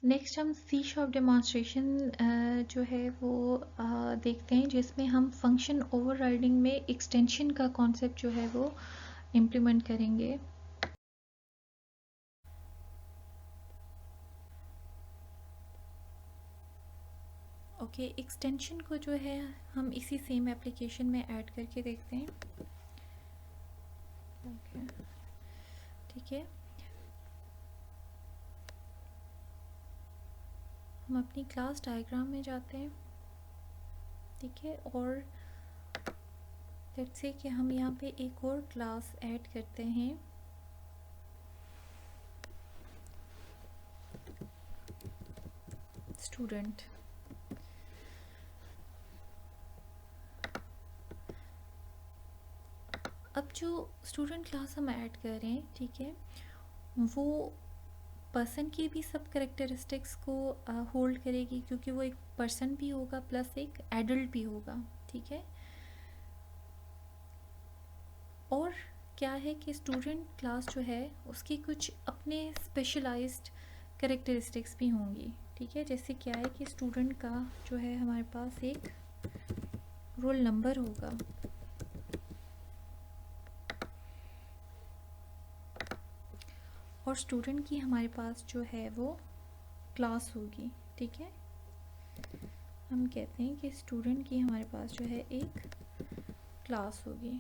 Next हम C sharp demonstration जो है वो देखते हैं, जिसमें हम फंक्शन ओवरराइडिंग में एक्सटेंशन का कॉन्सेप्ट जो है वो इम्प्लीमेंट करेंगे। ओके, एक्सटेंशन को जो है हम इसी सेम एप्लीकेशन में ऐड करके देखते हैं। ओके, ठीक है, हम अपनी क्लास डायग्राम में जाते हैं। ठीक है, और लेट्स से कि हम यहाँ पे एक और क्लास ऐड करते हैं, स्टूडेंट। अब जो स्टूडेंट क्लास हम ऐड कर रहे हैं, ठीक है, वो पर्सन की भी सब करेक्टरिस्टिक्स को होल्ड करेगी, क्योंकि वो एक पर्सन भी होगा प्लस एक एडल्ट भी होगा। ठीक है, और क्या है कि स्टूडेंट क्लास जो है उसकी कुछ अपने स्पेशलाइज्ड करेक्टरिस्टिक्स भी होंगी। ठीक है, जैसे क्या है कि स्टूडेंट का जो है हमारे पास एक रोल नंबर होगा, और स्टूडेंट की हमारे पास जो है वो क्लास होगी। ठीक है, हम कहते हैं कि स्टूडेंट की हमारे पास जो है एक क्लास होगी,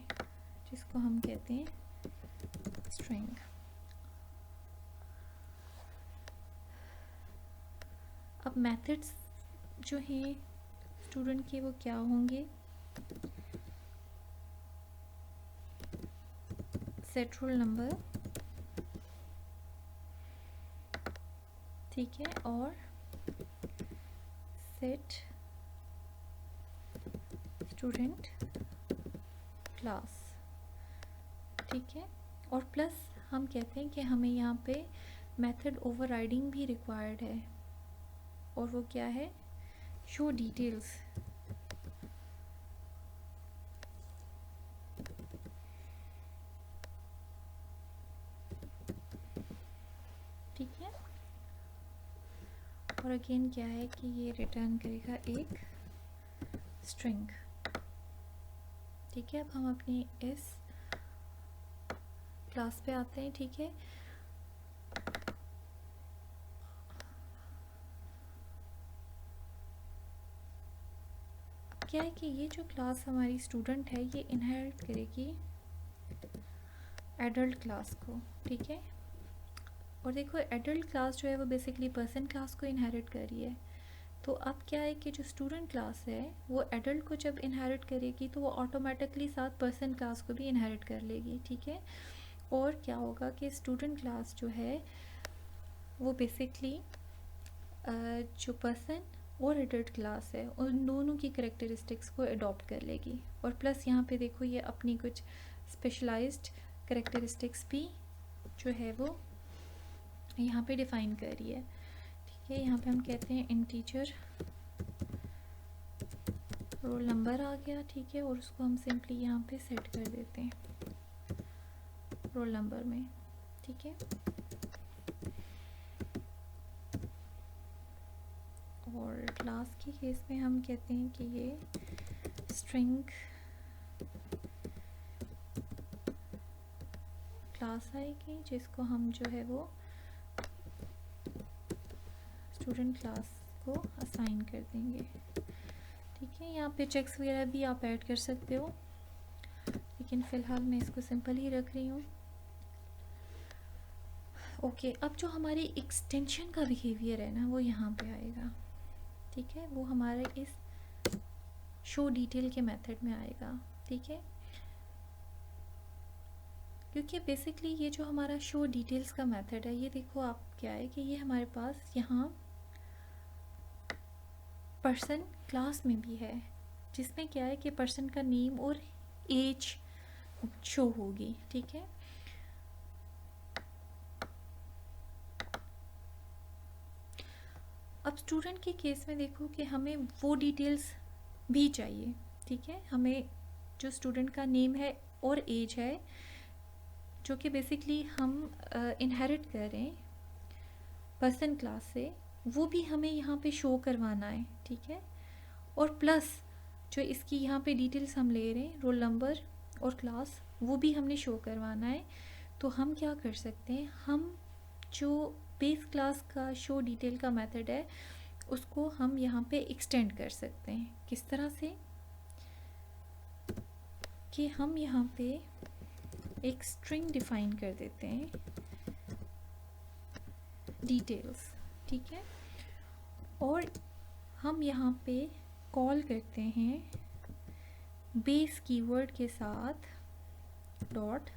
जिसको हम कहते हैं स्ट्रिंग। अब मेथड्स जो हैं स्टूडेंट के वो क्या होंगे, सेट रोल नंबर, ठीक है, और सेट स्टूडेंट क्लास। ठीक है, और प्लस हम कहते हैं कि हमें यहाँ पे मेथड ओवरराइडिंग भी रिक्वायर्ड है, और वो क्या है, शो डिटेल्स। ठीक है, और अगेन क्या है कि ये रिटर्न करेगा एक स्ट्रिंग। ठीक है, अब हम अपनी इस क्लास पे आते हैं। ठीक है, क्या है कि ये जो क्लास हमारी स्टूडेंट है ये इनहेरिट करेगी एडल्ट क्लास को। ठीक है, और देखो एडल्ट क्लास जो है वो बेसिकली पर्सन क्लास को इनहेरिट कर रही है। तो अब क्या है कि जो स्टूडेंट क्लास है वो एडल्ट को जब इनहेरिट करेगी तो वो ऑटोमेटिकली साथ पर्सन क्लास को भी इनहेरिट कर लेगी। ठीक है, और क्या होगा कि स्टूडेंट क्लास जो है वो बेसिकली जो पर्सन और एडल्ट क्लास है उन दोनों की करेक्टरिस्टिक्स को अडॉप्ट कर लेगी, और प्लस यहाँ पे देखो ये अपनी कुछ स्पेशलाइज्ड करेक्टरिस्टिक्स भी जो है वो यहाँ पे डिफ़ाइन कर रही है। ठीक है, यहाँ पे हम कहते हैं इंटीजर रोल नंबर आ गया। ठीक है, और उसको हम सिंपली यहाँ पे सेट कर देते हैं रोल नंबर में। ठीक है, और क्लास के केस में हम कहते हैं कि ये स्ट्रिंग क्लास आएगी, जिसको हम जो है वो स्टूडेंट क्लास को असाइन कर देंगे। ठीक है, यहाँ पे चेक्स वगैरह भी आप ऐड कर सकते हो, लेकिन फ़िलहाल मैं इसको सिंपल ही रख रही हूँ। ओके, अब जो हमारी एक्सटेंशन का बिहेवियर है ना वो यहाँ पे आएगा। ठीक है, वो हमारे इस शो डिटेल के मेथड में आएगा। ठीक है, क्योंकि बेसिकली ये जो हमारा शो डिटेल्स का मेथड है, ये देखो आप क्या है कि ये हमारे पास यहाँ पर्सन क्लास में भी है, जिसमें क्या है कि पर्सन का नेम और एज शो होगी। ठीक है, अब स्टूडेंट के केस में देखो कि हमें वो डिटेल्स भी चाहिए। ठीक है, हमें जो स्टूडेंट का नेम है और एज है, जो कि बेसिकली हम इनहेरिट कर रहे हैं पर्सन क्लास से, वो भी हमें यहाँ पे शो करवाना है, ठीक है। और प्लस जो इसकी यहाँ पे डिटेल्स हम ले रहे हैं, रोल नंबर और क्लास, वो भी हमने शो करवाना है। तो हम क्या कर सकते हैं, हम जो बेस क्लास का शो डिटेल का मेथड है उसको हम यहाँ पे एक्सटेंड कर सकते हैं। किस तरह से कि हम यहाँ पे एक स्ट्रिंग डिफाइन कर देते हैं, डिटेल्स, ठीक है। और हम यहाँ पे कॉल करते हैं बेस कीवर्ड के साथ डॉट।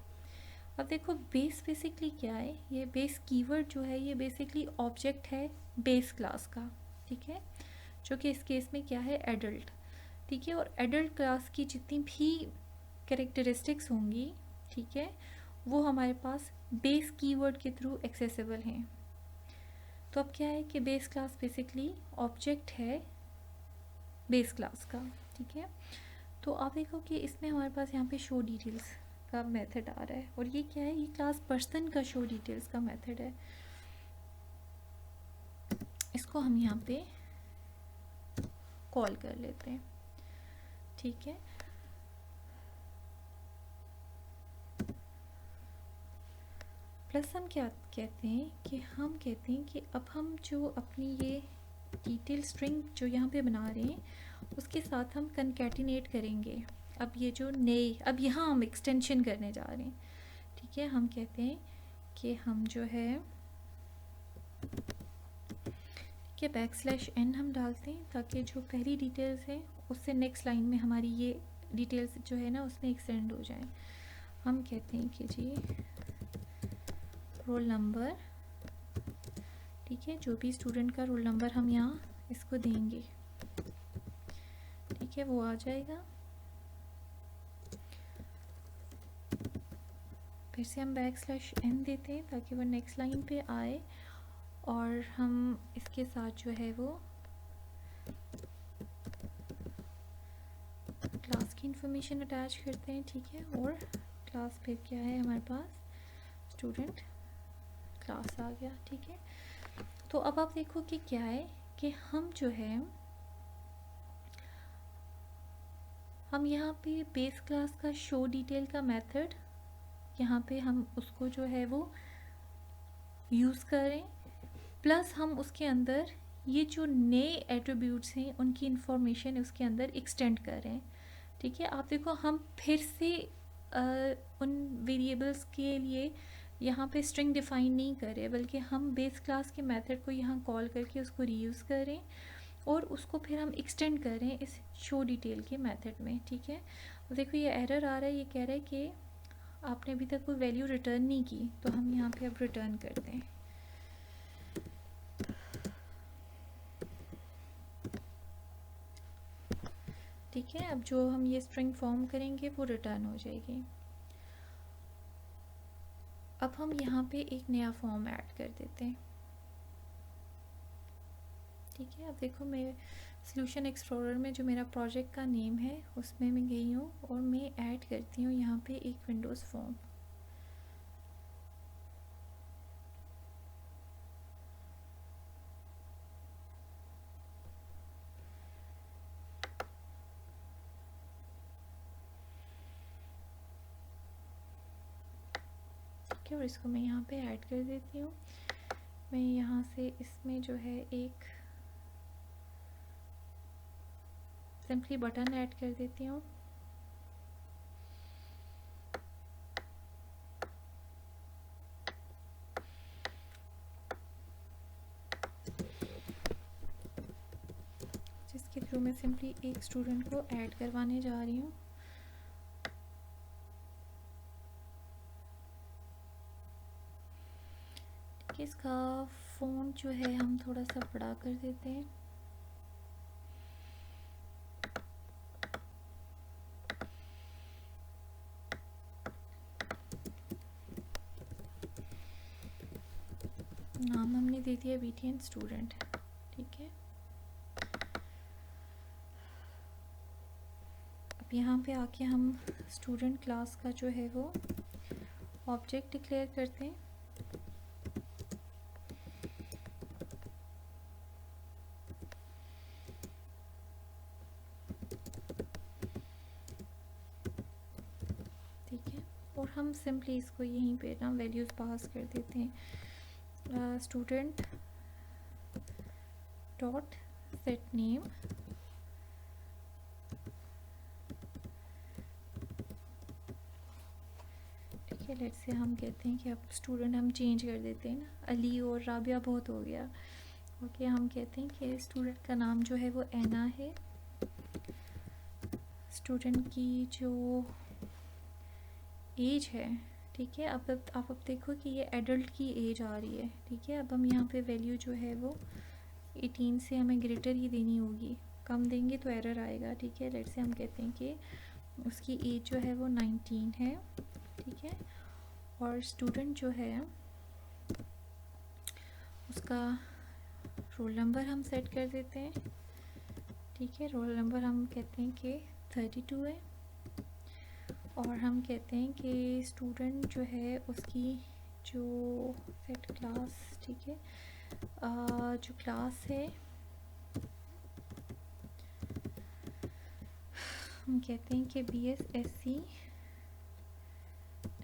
अब देखो बेस बेसिकली क्या है, ये बेस कीवर्ड जो है ये बेसिकली ऑब्जेक्ट है बेस क्लास का, ठीक है, जो कि इस केस में क्या है, एडल्ट, ठीक है। और एडल्ट क्लास की जितनी भी कैरेक्टरिस्टिक्स होंगी, ठीक है, वो हमारे पास बेस कीवर्ड के थ्रू एक्सेसिबल हैं। तो अब क्या है कि बेस क्लास बेसिकली ऑब्जेक्ट है बेस क्लास का, ठीक है। तो आप देखो कि इसमें हमारे पास यहाँ पे शो डिटेल्स का मेथड आ रहा है, और ये क्या है, ये क्लास पर्सन का शो डिटेल्स का मेथड है। इसको हम यहाँ पे कॉल कर लेते हैं, ठीक है। प्लस हम क्या कहते हैं कि हम कहते हैं कि अब हम जो अपनी ये डिटेल स्ट्रिंग जो यहाँ पे बना रहे हैं उसके साथ हम कंकैटिनेट करेंगे। अब ये जो नए, अब यहाँ हम एक्सटेंशन करने जा रहे हैं, ठीक है। हम कहते हैं कि हम जो है कि \n हम डालते हैं ताकि जो पहली डिटेल्स है उससे नेक्स्ट लाइन में हमारी ये डिटेल्स जो है ना उसमें एक्सटेंड हो जाए। हम कहते हैं कि जी रोल नंबर, ठीक है, जो भी स्टूडेंट का रोल नंबर हम यहाँ इसको देंगे, ठीक है, वो आ जाएगा। फिर से हम \n देते हैं ताकि वो नेक्स्ट लाइन पे आए, और हम इसके साथ जो है वो क्लास की इंफॉर्मेशन अटैच करते हैं, ठीक है। और क्लास फिर क्या है हमारे पास, स्टूडेंट क्लास आ गया, ठीक है। तो अब आप देखो कि क्या है कि हम जो है हम यहाँ पे बेस क्लास का शो डिटेल का मेथड यहाँ पे हम उसको जो है वो यूज़ करें, प्लस हम उसके अंदर ये जो नए एट्रीब्यूट्स हैं उनकी इंफॉर्मेशन उसके अंदर एक्सटेंड करें, ठीक है। आप देखो हम फिर से उन वेरिएबल्स के लिए यहाँ पे स्ट्रिंग डिफाइन नहीं करें, बल्कि हम बेस क्लास के मेथड को यहाँ कॉल करके उसको रीयूज़ करें और उसको फिर हम एक्सटेंड करें इस शो डिटेल के मेथड में, ठीक है। अब देखो ये एरर आ रहा है, ये कह रहा है कि आपने अभी तक कोई वैल्यू रिटर्न नहीं की, तो हम यहाँ पे अब रिटर्न करते हैं, ठीक है। अब जो हम ये स्ट्रिंग फॉर्म करेंगे वो रिटर्न हो जाएगी। अब हम यहाँ पे एक नया फॉर्म ऐड कर देते हैं, ठीक है। अब देखो मैं सॉल्यूशन एक्सप्लोरर में जो मेरा प्रोजेक्ट का नेम है उसमें मैं गई हूँ और मैं ऐड करती हूँ यहाँ पे एक विंडोज़ फॉर्म, ठीक है। और इसको मैं यहाँ पे ऐड कर देती हूँ। मैं यहाँ से इसमें जो है एक सिंपली बटन ऐड कर देती हूँ, जिसके थ्रू मैं सिंपली एक स्टूडेंट को ऐड करवाने जा रही हूँ। इसका फ़ॉन्ट जो है हम थोड़ा सा बड़ा कर देते हैं, नाम हमने दे दिया BTN स्टूडेंट, ठीक है। अब यहाँ पे आके हम स्टूडेंट क्लास का जो है वो ऑब्जेक्ट डिक्लेयर करते हैं, हम सिंपली इसको यहीं पे ना वैल्यूज़ पास कर देते हैं, स्टूडेंट डॉट सेट नेम ठीक है। लेट्स से हम कहते हैं कि अब स्टूडेंट हम चेंज कर देते हैं ना, अली और राबिया बहुत हो गया। ओके, हम कहते हैं कि स्टूडेंट का नाम जो है वो ऐना है, स्टूडेंट की जो एज है, ठीक है। अब देखो कि ये एडल्ट की एज आ रही है, ठीक है। अब हम यहाँ पे वैल्यू जो है वो 18 से हमें ग्रेटर ही देनी होगी, कम देंगे तो एरर आएगा, ठीक है। लेट्स से हम कहते हैं कि उसकी एज जो है वो 19 है, ठीक है। और स्टूडेंट जो है उसका रोल नंबर हम सेट कर देते हैं, ठीक है। रोल नंबर हम कहते हैं कि 32 है। और हम कहते हैं कि स्टूडेंट जो है उसकी जो सेट क्लास, ठीक है, जो क्लास है हम कहते हैं कि BSSC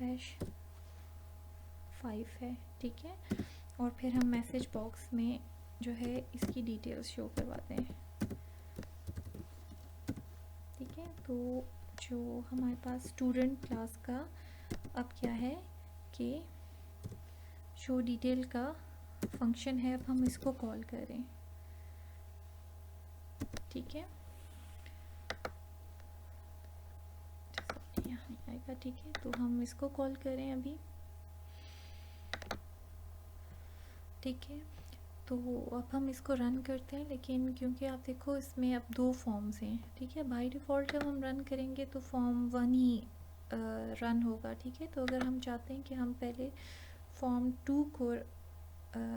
-5 है, ठीक है। और फिर हम मैसेज बॉक्स में जो है इसकी डिटेल्स शो करवाते हैं, ठीक है। तो जो हमारे पास स्टूडेंट क्लास का अब क्या है कि शो डिटेल का फंक्शन है, अब हम इसको कॉल करें, ठीक है। यहाँ नहीं आएगा, ठीक है। तो हम इसको कॉल करें अभी, ठीक है। तो अब हम इसको रन करते हैं, लेकिन क्योंकि आप देखो इसमें अब 2 फॉर्म्स हैं, ठीक है। बाय डिफ़ॉल्ट जब हम रन करेंगे तो फॉर्म 1 ही रन होगा, ठीक है। तो अगर हम चाहते हैं कि हम पहले फॉर्म 2 को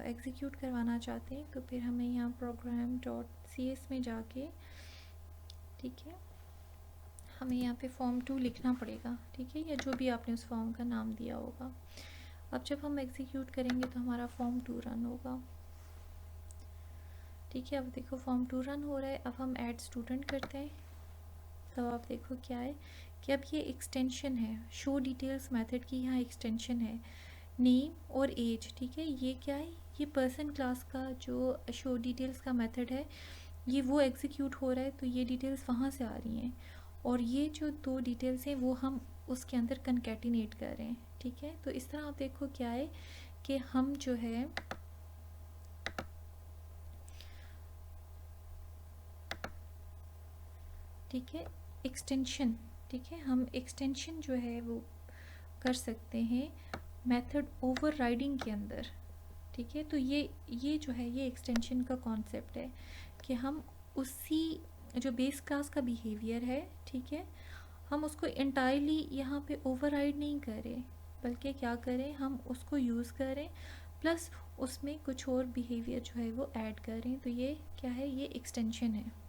एग्जीक्यूट करवाना चाहते हैं तो फिर हमें यहाँ program.cs में जाके, ठीक है, हमें यहाँ पे फॉर्म 2 लिखना पड़ेगा, ठीक है, या जो भी आपने उस फॉर्म का नाम दिया होगा। अब जब हम एग्जीक्यूट करेंगे तो हमारा फॉर्म 2 रन होगा, ठीक है। अब देखो फॉर्म 2 रन हो रहा है। अब हम ऐड स्टूडेंट करते हैं, तब आप देखो क्या है कि अब ये एक्सटेंशन है शो डिटेल्स मेथड की, यहाँ एक्सटेंशन है नेम और एज, ठीक है। ये क्या है, ये पर्सन क्लास का जो शो डिटेल्स का मेथड है ये वो एग्जीक्यूट हो रहा है, तो ये डिटेल्स वहाँ से आ रही हैं। और ये जो 2 डिटेल्स हैं वो हम उसके अंदर कंकैटिनेट कर रहे हैं, ठीक है। तो इस तरह आप देखो क्या है कि हम जो है ठीक है एक्सटेंशन, ठीक है, हम एक्सटेंशन जो है वो कर सकते हैं मेथड ओवरराइडिंग के अंदर, ठीक है। तो ये जो है ये एक्सटेंशन का कॉन्सेप्ट है कि हम उसी जो बेस क्लास का बिहेवियर है, ठीक है, हम उसको इंटायरली यहाँ पे ओवरराइड नहीं करें, बल्कि क्या करें, हम उसको यूज़ करें प्लस उसमें कुछ और बिहेवियर जो है वो ऐड करें। तो ये क्या है, ये एक्सटेंशन है।